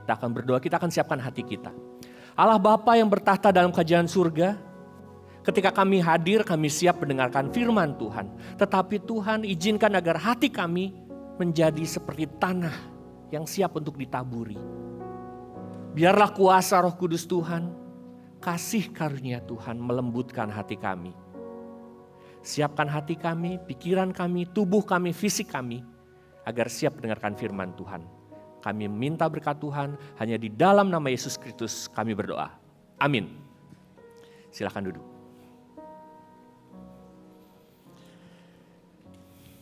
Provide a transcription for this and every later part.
Kita akan berdoa, kita akan siapkan hati kita. Allah Bapa yang bertahta dalam kerajaan surga, ketika kami hadir, kami siap mendengarkan firman Tuhan. Tetapi Tuhan izinkan agar hati kami menjadi seperti tanah yang siap untuk ditaburi. Biarlah kuasa Roh Kudus Tuhan, kasih karunia Tuhan melembutkan hati kami. Siapkan hati kami, pikiran kami, tubuh kami, fisik kami, agar siap mendengarkan firman Tuhan. Kami minta berkat Tuhan, hanya di dalam nama Yesus Kristus kami berdoa. Amin. Silakan duduk.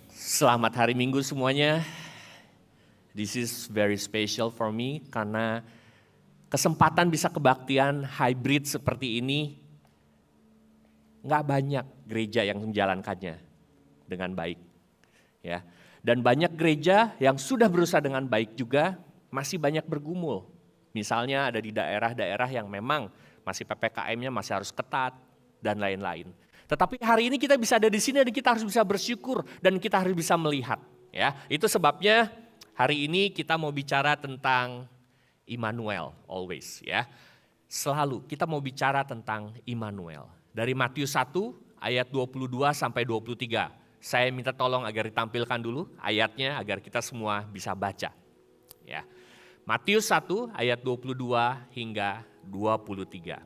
Selamat hari Minggu semuanya. This is very special for me karena kesempatan bisa kebaktian hybrid seperti ini, nggak banyak gereja yang menjalankannya dengan baik. Ya. Dan banyak gereja yang sudah berusaha dengan baik juga masih banyak bergumul. Misalnya ada di daerah-daerah yang memang masih PPKM-nya masih harus ketat dan lain-lain. Tetapi hari ini kita bisa ada di sini dan kita harus bisa bersyukur dan kita harus bisa melihat. Ya, itu sebabnya hari ini kita mau bicara tentang Immanuel always ya. Selalu kita mau bicara tentang Immanuel. Dari Matius 1 ayat 22 sampai 23. Saya minta tolong agar ditampilkan dulu ayatnya agar kita semua bisa baca. Ya. Matius 1 ayat 22 hingga 23.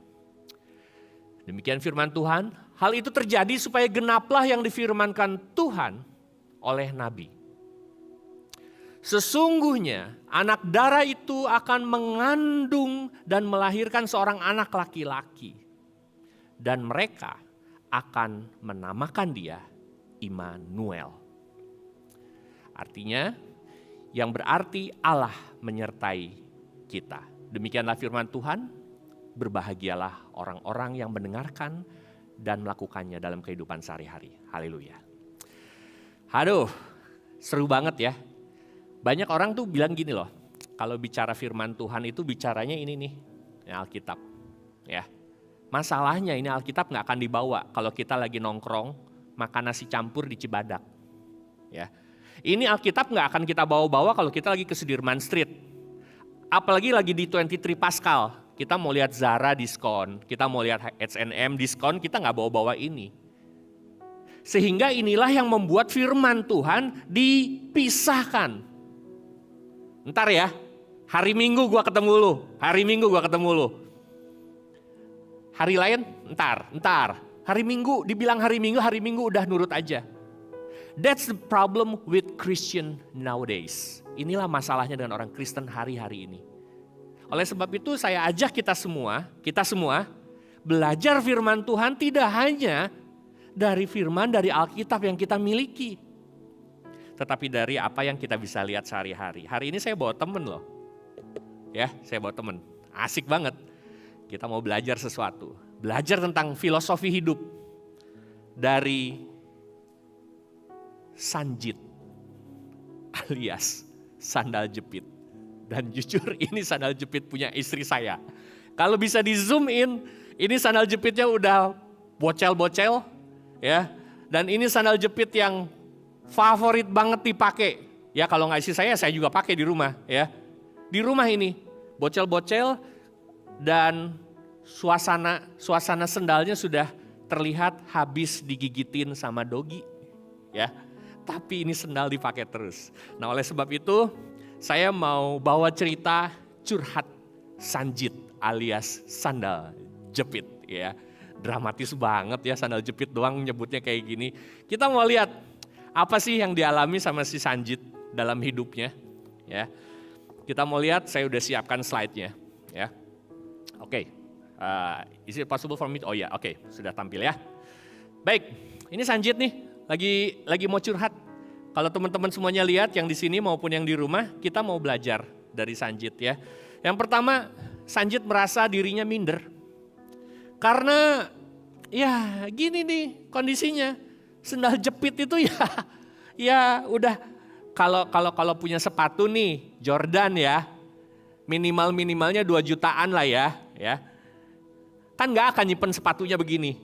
Demikian firman Tuhan. Hal itu terjadi supaya genaplah yang difirmankan Tuhan oleh nabi. Sesungguhnya anak darah itu akan mengandung dan melahirkan seorang anak laki-laki. Dan mereka akan menamakan dia Immanuel. Artinya yang berarti Allah menyertai kita. Demikianlah firman Tuhan, berbahagialah orang-orang yang mendengarkan dan melakukannya dalam kehidupan sehari-hari. Haleluya. Aduh, seru banget ya. Banyak orang tuh bilang gini loh, kalau bicara firman Tuhan itu bicaranya ini nih, Alkitab. Ya. Masalahnya ini Alkitab gak akan dibawa kalau kita lagi nongkrong, makan nasi campur di Cibadak. Ya. Ini Alkitab gak akan kita bawa-bawa kalau kita lagi ke Sudirman Street. Apalagi lagi di 23 Pascal, kita mau lihat Zara diskon, kita mau lihat H&M diskon, kita gak bawa-bawa ini. Sehingga inilah yang membuat firman Tuhan dipisahkan. Ntar ya, hari Minggu gua ketemu lu, hari Minggu gua ketemu lu. Hari lain, ntar. Hari Minggu, dibilang hari Minggu udah nurut aja. That's the problem with Christian nowadays. Inilah masalahnya dengan orang Kristen hari-hari ini. Oleh sebab itu saya ajak kita semua belajar firman Tuhan tidak hanya dari firman dari Alkitab yang kita miliki. Tetapi dari apa yang kita bisa lihat sehari-hari. Hari ini saya bawa temen loh. Ya, saya bawa temen. Asik banget. Kita mau belajar sesuatu. Belajar tentang filosofi hidup. Dari Sanjit alias sandal jepit. Dan jujur ini sandal jepit punya istri saya. Kalau bisa di zoom in, ini sandal jepitnya udah bocel-bocel. Ya, dan ini sandal jepit yang favorit banget dipakai. Ya kalau nggak istri saya juga pakai di rumah ya. Di rumah ini bocel-bocel dan suasana sendalnya sudah terlihat habis digigitin sama dogi. Ya, tapi ini sendal dipakai terus. Nah oleh sebab itu saya mau bawa cerita curhat Sanjit alias sandal jepit ya. Dramatis banget ya sandal jepit doang nyebutnya kayak gini. Kita mau lihat apa sih yang dialami sama si Sanjit dalam hidupnya, ya? Kita mau lihat, saya udah siapkan slide-nya, ya. Oke, is it possible for me? Oh ya, oke, sudah tampil ya. Baik, ini Sanjit nih, lagi mau curhat. Kalau teman-teman semuanya lihat yang di sini maupun yang di rumah, kita mau belajar dari Sanjit ya. Yang pertama, Sanjit merasa dirinya minder, karena ya gini nih kondisinya. Sendal jepit itu ya udah kalau punya sepatu nih Jordan ya minimalnya 2 jutaan lah ya kan nggak akan nyimpen sepatunya begini,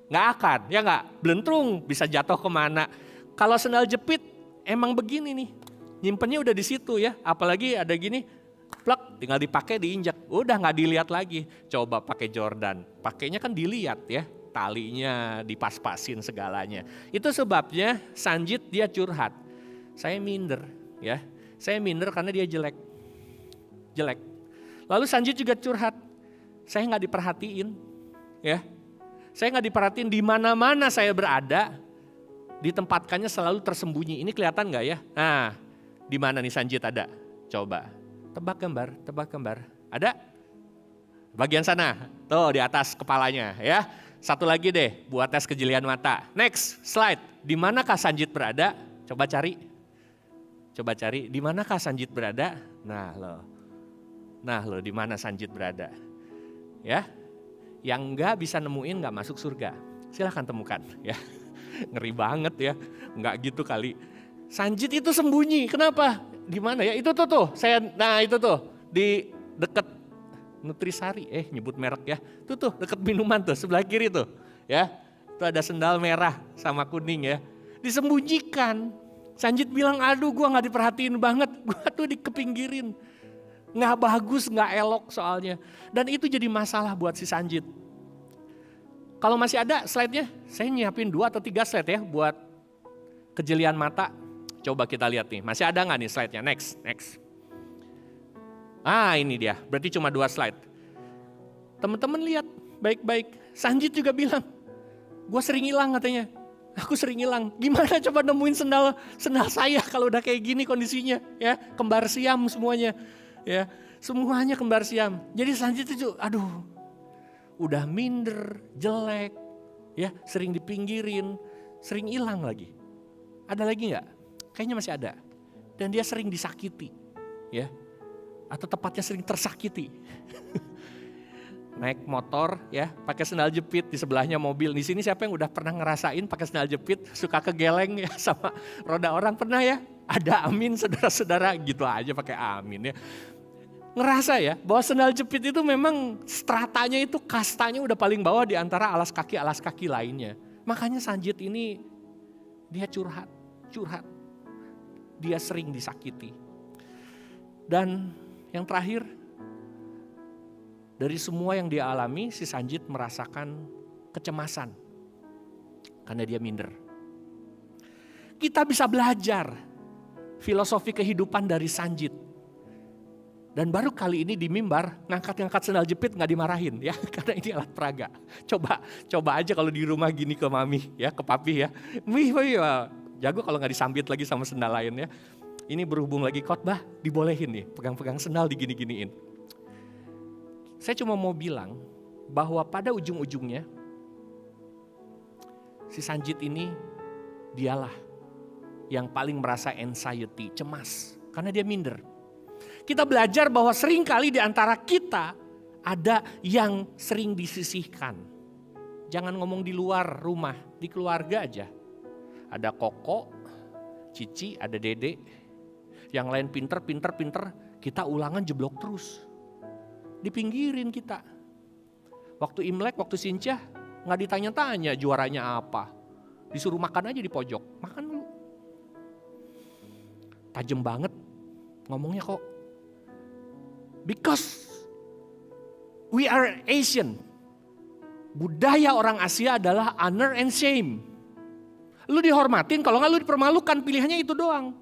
nggak akan ya nggak, blentrung bisa jatuh kemana. Kalau sendal jepit emang begini nih nyimpennya udah di situ ya, apalagi ada gini plak, tinggal dipakai, diinjak, udah nggak dilihat lagi. Coba pakai Jordan, pakainya kan dilihat ya, talinya dipas-pasin segalanya. Itu sebabnya Sanjit dia curhat, saya minder ya, saya minder karena dia jelek. Lalu Sanjit juga curhat, saya nggak diperhatiin ya, saya nggak diperhatiin di mana-mana saya berada, ditempatkannya selalu tersembunyi. Ini kelihatan nggak ya? Nah, di mana nih Sanjit ada? Coba tebak gambar, ada? Bagian sana, tuh di atas kepalanya ya. Satu lagi deh, buat tes kejelian mata. Next slide, di manakah Sanjit berada? Coba cari, di manakah Sanjit berada? Nah lo, di mana Sanjit berada? Ya, yang nggak bisa nemuin nggak masuk surga. Silahkan temukan ya. Ngeri banget ya, nggak gitu kali. Sanjit itu sembunyi, kenapa? Di mana ya? Itu tuh, itu tuh di deket Nutrisari, nyebut merek ya. Itu tuh deket minuman tuh sebelah kiri tuh, ya. Itu ada sendal merah sama kuning ya. Disembunyikan. Sanjit bilang, aduh gua nggak diperhatiin banget, gua tuh dikepinggirin. Nggak bagus, nggak elok soalnya. Dan itu jadi masalah buat si Sanjit. Kalau masih ada slide-nya, saya nyiapin 2 atau 3 slide ya buat kejelian mata. Coba kita lihat nih, masih ada nggak nih slide-nya? Next. Ini dia, berarti cuma 2 slide. Teman-teman lihat baik-baik, Sanjit juga bilang, gue sering hilang katanya. Aku sering hilang, gimana coba nemuin sendal saya kalau udah kayak gini kondisinya ya, kembar siam semuanya. Ya, semuanya kembar siam. Jadi Sanjit itu, aduh, udah minder, jelek, ya, sering dipinggirin, sering hilang lagi. Ada lagi nggak? Kayaknya masih ada. Dan dia sering disakiti, ya, atau tepatnya sering tersakiti. Naik motor, ya, pakai sendal jepit, di sebelahnya mobil. Di sini siapa yang udah pernah ngerasain pakai sendal jepit, suka kegeleng ya sama roda orang, pernah ya? Ada, amin saudara-saudara, gitu aja pakai amin ya. Ngerasa ya bahwa sendal jepit itu memang stratanya itu, kastanya udah paling bawah di antara alas kaki lainnya. Makanya Sanjit ini dia curhat. Dia sering disakiti. Dan yang terakhir, dari semua yang dia alami, si Sanjit merasakan kecemasan karena dia minder. Kita bisa belajar filosofi kehidupan dari Sanjit. Dan baru kali ini di mimbar, ngangkat sendal jepit gak dimarahin ya, karena ini alat peraga. Coba aja kalau di rumah gini ke mami ya, ke papi ya. Wih, jago kalau gak disambit lagi sama sendal lain ya. Ini berhubung lagi khotbah, dibolehin nih, pegang-pegang sendal digini-giniin. Saya cuma mau bilang bahwa pada ujung-ujungnya, si Sanjit ini dialah yang paling merasa anxiety, cemas, karena dia minder. Kita belajar bahwa sering kali di antara kita ada yang sering disisihkan. Jangan ngomong di luar rumah, di keluarga aja. Ada Koko, Cici, ada Dede. Yang lain pinter, kita ulangan jeblok terus. Dipinggirin kita. Waktu Imlek, waktu Sincah, gak ditanya-tanya juaranya apa. Disuruh makan aja di pojok, makan dulu. Tajem banget ngomongnya kok. Because we are Asian. Budaya orang Asia adalah honor and shame. Lu dihormatin, kalau nggak lu dipermalukan, pilihannya itu doang.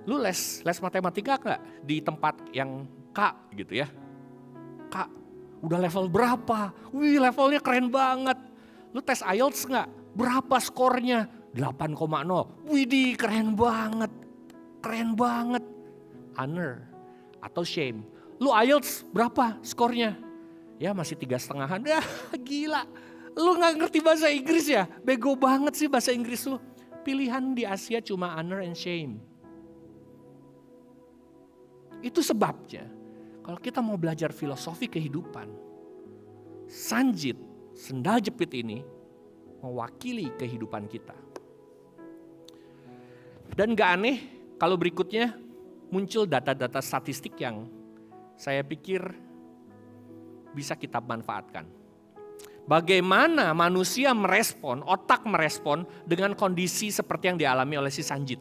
Lu les matematika nggak di tempat yang K gitu ya? K, udah level berapa? Wih, levelnya keren banget. Lu tes IELTS nggak? Berapa skornya? 8,0. Widih, keren banget. Honor atau shame. Lu IELTS berapa skornya? Ya masih 3,5. Gila. Lu gak ngerti bahasa Inggris ya? Bego banget sih bahasa Inggris lu. Pilihan di Asia cuma honor and shame. Itu sebabnya kalau kita mau belajar filosofi kehidupan, Sanjit, sendal jepit ini mewakili kehidupan kita. Dan gak aneh kalau berikutnya muncul data-data statistik yang saya pikir bisa kita manfaatkan. Bagaimana manusia merespon, otak merespon dengan kondisi seperti yang dialami oleh si Sanjit.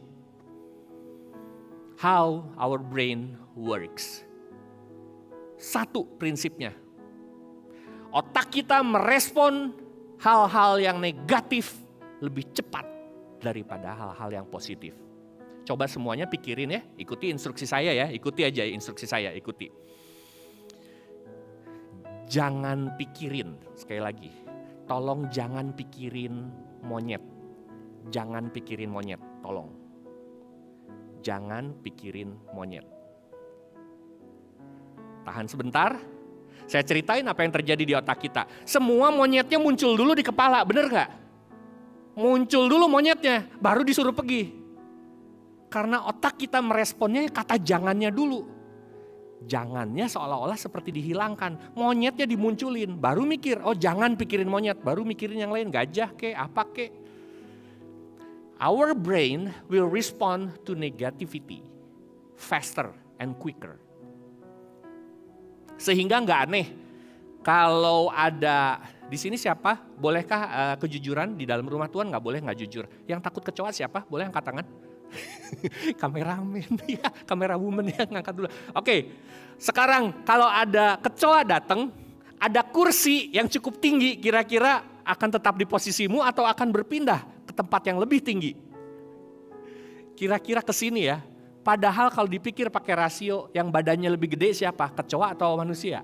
how our brain works. Satu prinsipnya, otak kita merespon hal-hal yang negatif lebih cepat daripada hal-hal yang positif. Coba semuanya pikirin ya, ikuti instruksi saya ya, ikuti aja instruksi saya, ikuti. Jangan pikirin, sekali lagi, tolong jangan pikirin monyet. Jangan pikirin monyet, tolong. Jangan pikirin monyet. Tahan sebentar, saya ceritain apa yang terjadi di otak kita. Semua monyetnya muncul dulu di kepala, bener gak? Muncul dulu monyetnya, baru disuruh pergi. Karena otak kita meresponnya kata jangannya dulu. Jangannya seolah-olah seperti dihilangkan. Monyetnya dimunculin, baru mikir, oh jangan pikirin monyet, baru mikirin yang lain, gajah kek, apa kek. Our brain will respond to negativity faster and quicker. Sehingga nggak aneh kalau ada di sini siapa? Bolehkah kejujuran di dalam rumah Tuhan? Nggak boleh nggak jujur. Yang takut kecoa siapa? Boleh angkat tangan? Kameramen ya, kamera woman ya, ngangkat dulu. Oke, sekarang kalau ada kecoa datang, ada kursi yang cukup tinggi, kira-kira akan tetap di posisimu atau akan berpindah ke tempat yang lebih tinggi? Kira-kira ke sini ya. Padahal kalau dipikir pakai rasio, yang badannya lebih gede siapa? Kecoa atau manusia?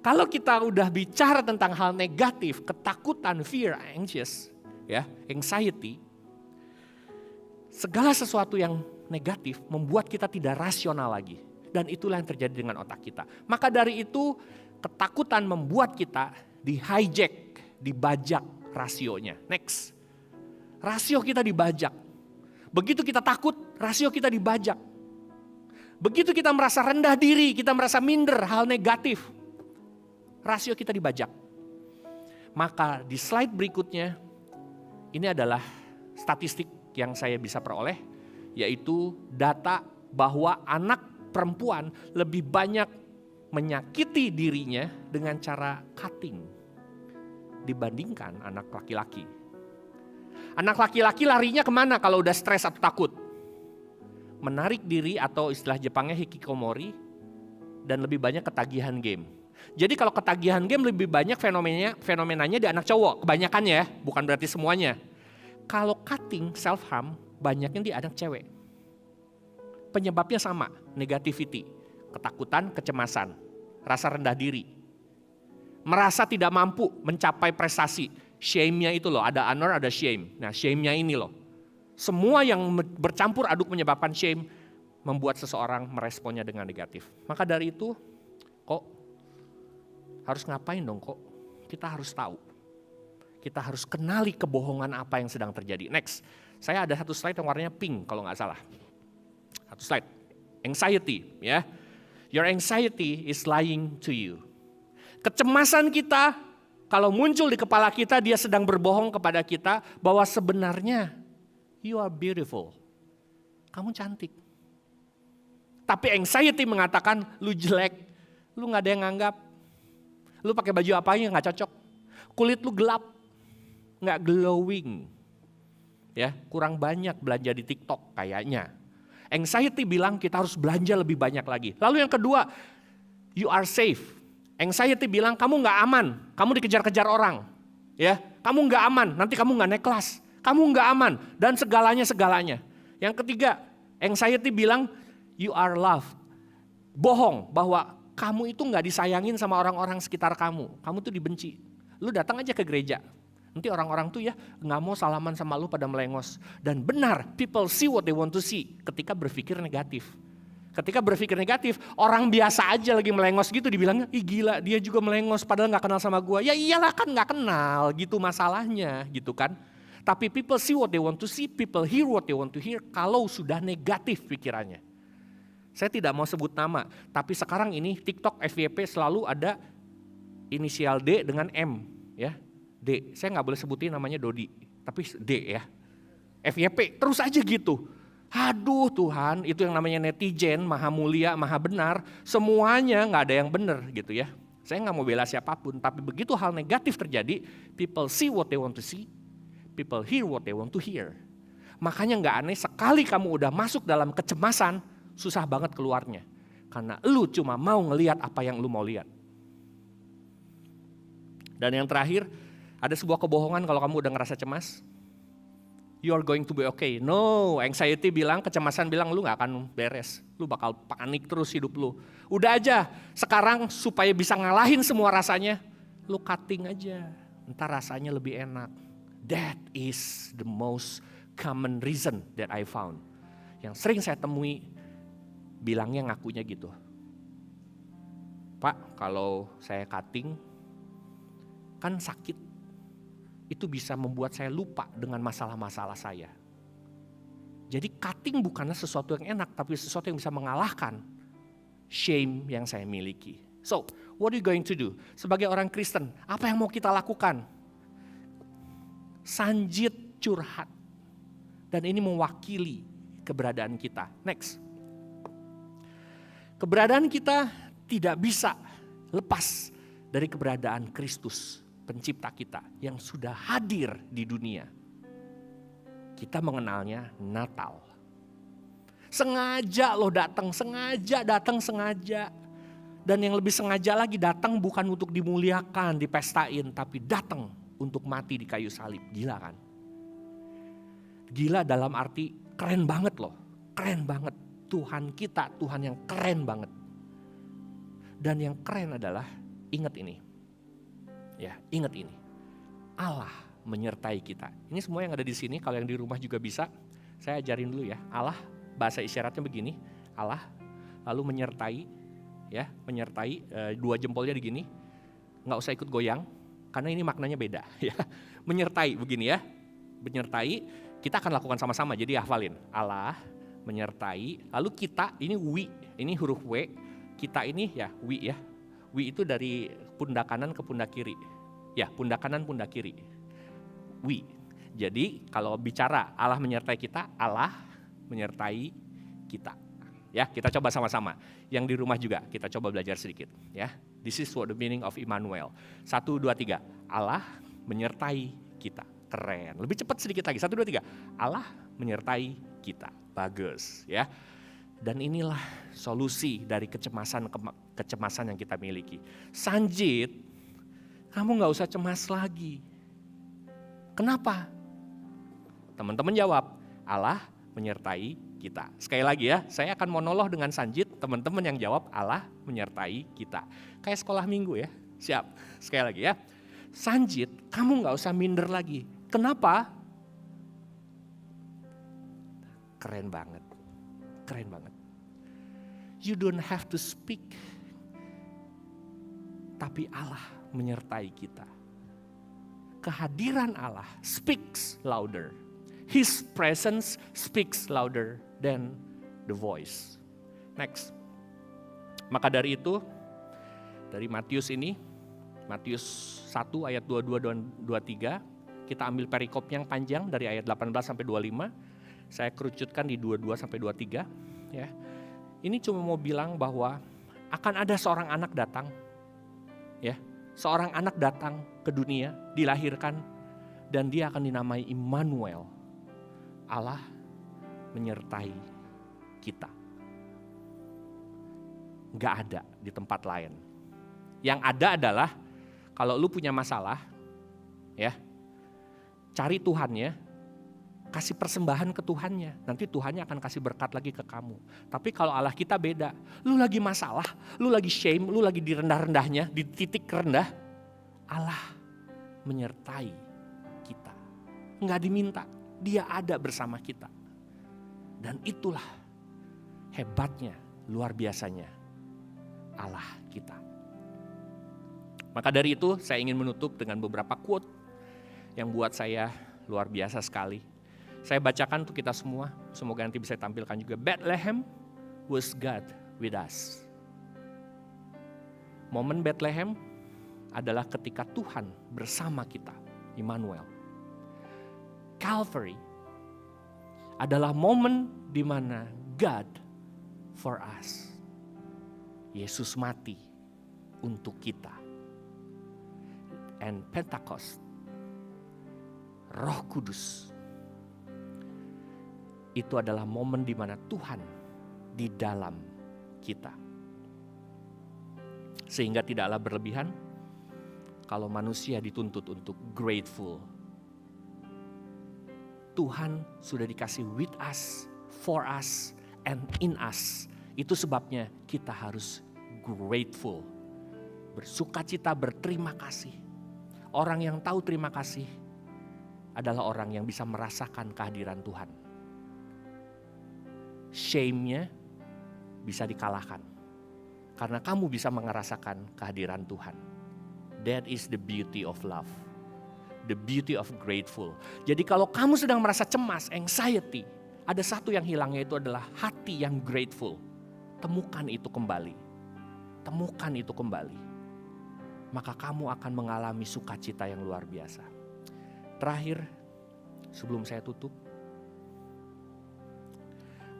Kalau kita udah bicara tentang hal negatif, ketakutan, fear, anxious, ya, anxiety, segala sesuatu yang negatif membuat kita tidak rasional lagi. Dan itulah yang terjadi dengan otak kita. Maka dari itu ketakutan membuat kita di-hijack, dibajak rasionya. Next, rasio kita dibajak. Begitu kita takut, rasio kita dibajak. Begitu kita merasa rendah diri, kita merasa minder, hal negatif, rasio kita dibajak. Maka di slide berikutnya, ini adalah statistik yang saya bisa peroleh, yaitu data bahwa anak perempuan lebih banyak menyakiti dirinya dengan cara cutting dibandingkan anak laki-laki. Anak laki-laki larinya kemana kalau udah stres atau takut? Menarik diri atau istilah Jepangnya hikikomori, dan lebih banyak ketagihan game. Jadi kalau ketagihan game lebih banyak fenomenanya di anak cowok, kebanyakan ya, bukan berarti semuanya. Kalau cutting, self-harm, banyaknya di anak cewek. Penyebabnya sama, negativity, ketakutan, kecemasan, rasa rendah diri. Merasa tidak mampu mencapai prestasi, shame-nya itu loh, ada honor, ada shame. Nah shame-nya ini loh. Semua yang bercampur aduk menyebabkan shame, membuat seseorang meresponnya dengan negatif. Maka dari itu, kok harus ngapain dong kok? Kita harus tahu. Kita harus kenali kebohongan apa yang sedang terjadi. Next, saya ada satu slide yang warnanya pink kalau nggak salah. Satu slide, anxiety ya. Your anxiety is lying to you. Kecemasan kita, kalau muncul di kepala kita, dia sedang berbohong kepada kita bahwa sebenarnya you are beautiful. Kamu cantik. Tapi anxiety mengatakan lu jelek, lu nggak ada yang nganggap. Lu pakai baju apa yang nggak cocok. Kulit lu gelap. Nggak glowing, ya kurang banyak belanja di TikTok kayaknya. Anxiety bilang kita harus belanja lebih banyak lagi. Lalu yang kedua, you are safe. Anxiety bilang kamu nggak aman, kamu dikejar-kejar orang, ya kamu nggak aman, nanti kamu nggak naik kelas, kamu nggak aman dan segalanya. Yang ketiga, anxiety bilang you are loved. Bohong bahwa kamu itu nggak disayangin sama orang-orang sekitar kamu tuh dibenci. Lu datang aja ke gereja. Nanti orang-orang tuh ya nggak mau salaman sama lu pada melengos. Dan benar, people see what they want to see ketika berpikir negatif. Ketika berpikir negatif, orang biasa aja lagi melengos gitu dibilangnya, ih gila dia juga melengos padahal nggak kenal sama gua. Ya iyalah kan nggak kenal gitu masalahnya gitu kan. Tapi people see what they want to see, people hear what they want to hear kalau sudah negatif pikirannya. Saya tidak mau sebut nama, tapi sekarang ini TikTok FYP selalu ada inisial D dengan M ya. D, saya nggak boleh sebutin namanya Dodi, tapi D ya. FYP, terus aja gitu. Aduh Tuhan, itu yang namanya netizen, maha mulia, maha benar, semuanya nggak ada yang benar gitu ya. Saya nggak mau bela siapapun, tapi begitu hal negatif terjadi, people see what they want to see, people hear what they want to hear. Makanya gak aneh sekali kamu udah masuk dalam kecemasan, susah banget keluarnya. Karena lu cuma mau ngelihat apa yang lu mau lihat. Dan yang terakhir, ada sebuah kebohongan kalau kamu udah ngerasa cemas. You're going to be okay. No, anxiety bilang, kecemasan bilang lu gak akan beres. Lu bakal panik terus hidup lu. Udah aja, sekarang supaya bisa ngalahin semua rasanya, lu cutting aja. Ntar rasanya lebih enak. That is the most common reason that I found. Yang sering saya temui, bilangnya ngakunya gitu. Pak, kalau saya cutting, kan sakit. Itu bisa membuat saya lupa dengan masalah-masalah saya. Jadi cutting bukanlah sesuatu yang enak, tapi sesuatu yang bisa mengalahkan shame yang saya miliki. So, what are you going to do? Sebagai orang Kristen, apa yang mau kita lakukan? Sanjit curhat. Dan ini mewakili keberadaan kita. Next. Keberadaan kita tidak bisa lepas dari keberadaan Kristus, pencipta kita yang sudah hadir di dunia. Kita mengenalnya Natal. Sengaja lo datang, sengaja. Dan yang lebih sengaja lagi datang bukan untuk dimuliakan, dipestain, tapi datang untuk mati di kayu salib. Gila kan? Gila dalam arti keren banget loh, keren banget. Tuhan kita, Tuhan yang keren banget. Dan yang keren adalah, ingat ini. Ya, ingat ini. Allah menyertai kita. Ini semua yang ada di sini, kalau yang di rumah juga bisa. Saya ajarin dulu ya. Allah, bahasa isyaratnya begini. Allah lalu menyertai, ya, menyertai, dua jempolnya begini. Nggak usah ikut goyang, karena ini maknanya beda. Ya, menyertai begini ya. Menyertai, kita akan lakukan sama-sama. Jadi hafalin. Allah menyertai. Lalu kita, ini wi, ini huruf W. Kita ini ya wi ya. Wi itu dari pundak kanan ke pundak kiri. Ya, pundak kanan, pundak kiri. Wi. Jadi kalau bicara Allah menyertai kita, Allah menyertai kita. Ya, kita coba sama-sama. Yang di rumah juga kita coba belajar sedikit. Ya, this is what the meaning of Immanuel. 1, 2, 3. Allah menyertai kita. Keren. Lebih cepat sedikit lagi. 1, 2, 3. Allah menyertai kita. Bagus. Ya. Dan inilah solusi dari kecemasan yang kita miliki. Sanjit, kamu gak usah cemas lagi. Kenapa? Teman-teman jawab, Allah menyertai kita. Sekali lagi ya, saya akan monolog dengan Sanjit, teman-teman yang jawab Allah menyertai kita. Kayak sekolah minggu ya, siap. Sekali lagi ya, Sanjit, kamu gak usah minder lagi. Kenapa? Keren banget. Keren banget. You don't have to speak. Tapi Allah menyertai kita. Kehadiran Allah speaks louder. His presence speaks louder than the voice. Next. Maka dari itu, dari Matius ini, Matius 1 ayat 22 dan 23, kita ambil perikop yang panjang dari ayat 18 sampai 25. Saya kerucutkan di 22 sampai 23, ya. Ini cuma mau bilang bahwa akan ada seorang anak datang, ya. Seorang anak datang ke dunia, dilahirkan, dan dia akan dinamai Immanuel. Allah menyertai kita. Gak ada di tempat lain. Yang ada adalah kalau lu punya masalah, ya, cari Tuhannya, kasih persembahan ke Tuhannya. Nanti Tuhannya akan kasih berkat lagi ke kamu. Tapi kalau Allah kita beda. Lu lagi masalah, lu lagi shame, lu lagi di rendah-rendahnya, di titik rendah. Allah menyertai kita. Nggak diminta, dia ada bersama kita. Dan itulah hebatnya, luar biasanya Allah kita. Maka dari itu saya ingin menutup dengan beberapa quote yang buat saya luar biasa sekali. Saya bacakan untuk kita semua, semoga nanti bisa tampilkan juga. Bethlehem was God with us. Momen Bethlehem adalah ketika Tuhan bersama kita, Immanuel. Calvary adalah momen di mana God for us. Yesus mati untuk kita. And Pentecost, Roh Kudus itu adalah momen di mana Tuhan di dalam kita. Sehingga tidaklah berlebihan kalau manusia dituntut untuk grateful. Tuhan sudah dikasih with us, for us, and in us. Itu sebabnya kita harus grateful. Bersukacita, berterima kasih. Orang yang tahu terima kasih adalah orang yang bisa merasakan kehadiran Tuhan. Shame-nya bisa dikalahkan. Karena kamu bisa merasakan kehadiran Tuhan. That is the beauty of love. The beauty of grateful. Jadi kalau kamu sedang merasa cemas, anxiety, ada satu yang hilang, yaitu adalah hati yang grateful. Temukan itu kembali. Temukan itu kembali. Maka kamu akan mengalami sukacita yang luar biasa. Terakhir, sebelum saya tutup,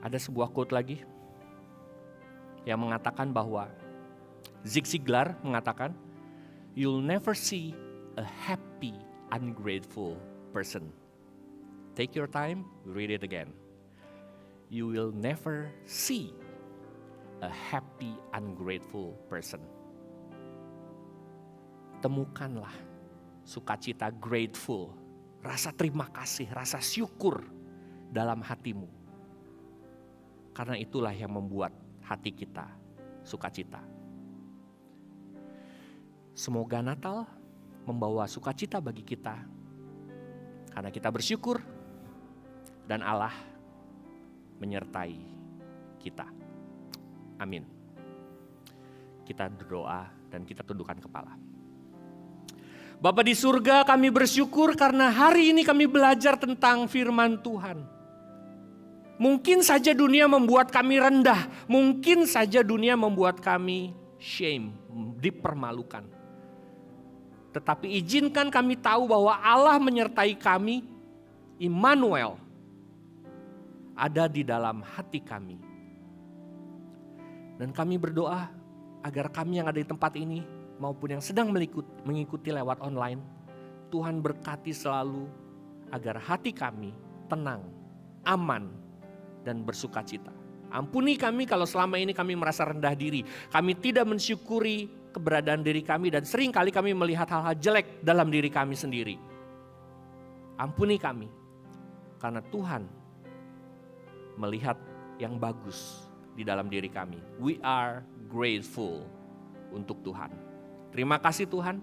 ada sebuah quote lagi yang mengatakan bahwa Zig Ziglar mengatakan, "You'll never see a happy, ungrateful person." Take your time, read it again. You will never see a happy, ungrateful person. Temukanlah sukacita grateful, rasa terima kasih, rasa syukur dalam hatimu. Karena itulah yang membuat hati kita sukacita. Semoga Natal membawa sukacita bagi kita. Karena kita bersyukur dan Allah menyertai kita. Amin. Kita berdoa dan kita tundukkan kepala. Bapa di surga, kami bersyukur karena hari ini kami belajar tentang firman Tuhan. Mungkin saja dunia membuat kami rendah, mungkin saja dunia membuat kami shame, dipermalukan. Tetapi izinkan kami tahu bahwa Allah menyertai kami, Immanuel, ada di dalam hati kami. Dan kami berdoa agar kami yang ada di tempat ini maupun yang sedang mengikuti lewat online, Tuhan berkati selalu agar hati kami tenang, aman, dan bersukacita. Ampuni kami kalau selama ini kami merasa rendah diri. Kami tidak mensyukuri keberadaan diri kami dan sering kali kami melihat hal-hal jelek dalam diri kami sendiri. Ampuni kami karena Tuhan melihat yang bagus di dalam diri kami. We are grateful untuk Tuhan. Terima kasih Tuhan.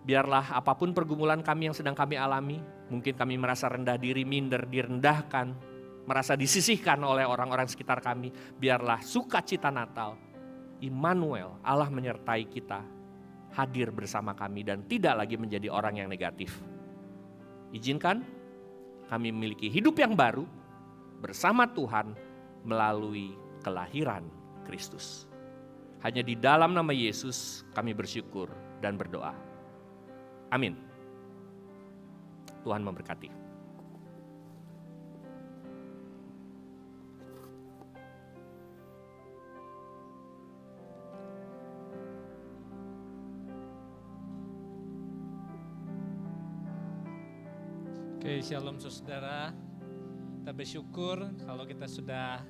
Biarlah apapun pergumulan kami yang sedang kami alami, mungkin kami merasa rendah diri, minder, direndahkan, merasa disisihkan oleh orang-orang sekitar kami. Biarlah sukacita Natal, Immanuel, Allah menyertai kita, hadir bersama kami dan tidak lagi menjadi orang yang negatif. Izinkan kami memiliki hidup yang baru bersama Tuhan melalui kelahiran Kristus. Hanya di dalam nama Yesus kami bersyukur dan berdoa. Amin. Tuhan memberkati. Oke, shalom saudara. Kita bersyukur kalau kita sudah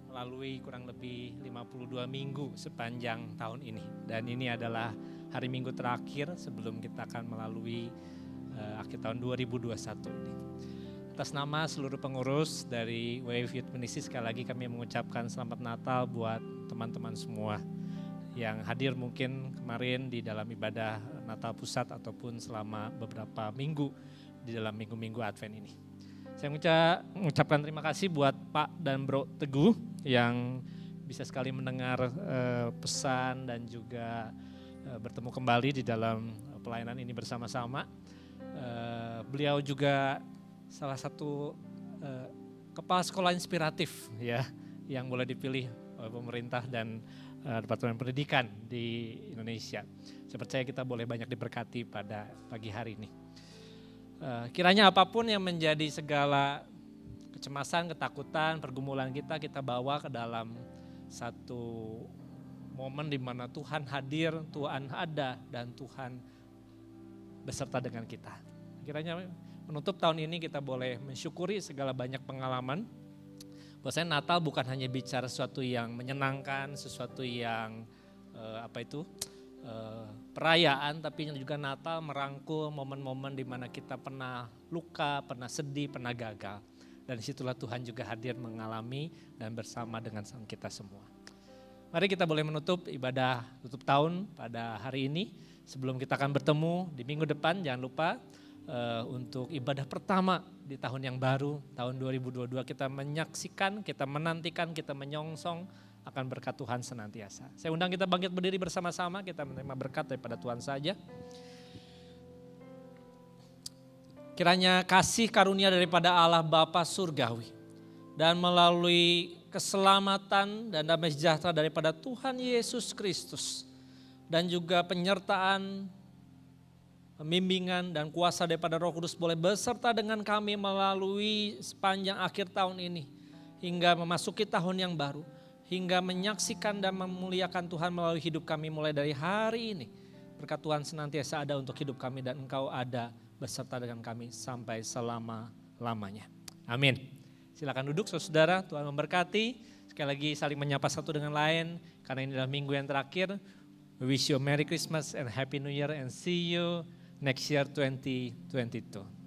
melalui kurang lebih 52 minggu sepanjang tahun ini. Dan ini adalah hari Minggu terakhir sebelum kita akan melalui akhir tahun 2021 ini. Atas nama seluruh pengurus dari Wave Youth Ministry, sekali lagi kami mengucapkan selamat Natal buat teman-teman semua yang hadir mungkin kemarin di dalam ibadah Natal Pusat ataupun selama beberapa minggu di dalam minggu-minggu Advent ini. Saya mengucapkan terima kasih buat Pak dan Bro Teguh yang bisa sekali mendengar pesan dan juga bertemu kembali di dalam pelayanan ini bersama-sama. Beliau juga salah satu kepala sekolah inspiratif ya yang boleh dipilih oleh pemerintah dan Departemen Pendidikan di Indonesia. Saya percaya kita boleh banyak diberkati pada pagi hari ini. Kiranya apapun yang menjadi segala kecemasan, ketakutan, pergumulan kita bawa ke dalam satu momen di mana Tuhan hadir, Tuhan ada, dan Tuhan beserta dengan kita. Kiranya menutup tahun ini kita boleh mensyukuri segala banyak pengalaman. Bahwasanya Natal bukan hanya bicara sesuatu yang menyenangkan, sesuatu yang perayaan, tapi juga Natal merangkul momen-momen di mana kita pernah luka, pernah sedih, pernah gagal. Dan disitulah Tuhan juga hadir mengalami dan bersama dengan kita semua. Mari kita boleh menutup ibadah tutup tahun pada hari ini. Sebelum kita akan bertemu di minggu depan, jangan lupa untuk ibadah pertama di tahun yang baru, tahun 2022 kita menyaksikan, kita menantikan, kita menyongsong akan berkat Tuhan senantiasa. Saya undang kita bangkit berdiri bersama-sama, kita menerima berkat daripada Tuhan saja. Kiranya kasih karunia daripada Allah Bapa Surgawi dan melalui keselamatan dan damai sejahtera daripada Tuhan Yesus Kristus dan juga penyertaan, pembimbingan dan kuasa daripada Roh Kudus boleh beserta dengan kami melalui sepanjang akhir tahun ini hingga memasuki tahun yang baru, hingga menyaksikan dan memuliakan Tuhan melalui hidup kami mulai dari hari ini. Berkat Tuhan senantiasa ada untuk hidup kami dan Engkau ada beserta dengan kami sampai selama-lamanya. Amin. Silakan duduk saudara, Tuhan memberkati. Sekali lagi saling menyapa satu dengan lain karena ini adalah minggu yang terakhir. We wish you a Merry Christmas and Happy New Year and see you next year 2022.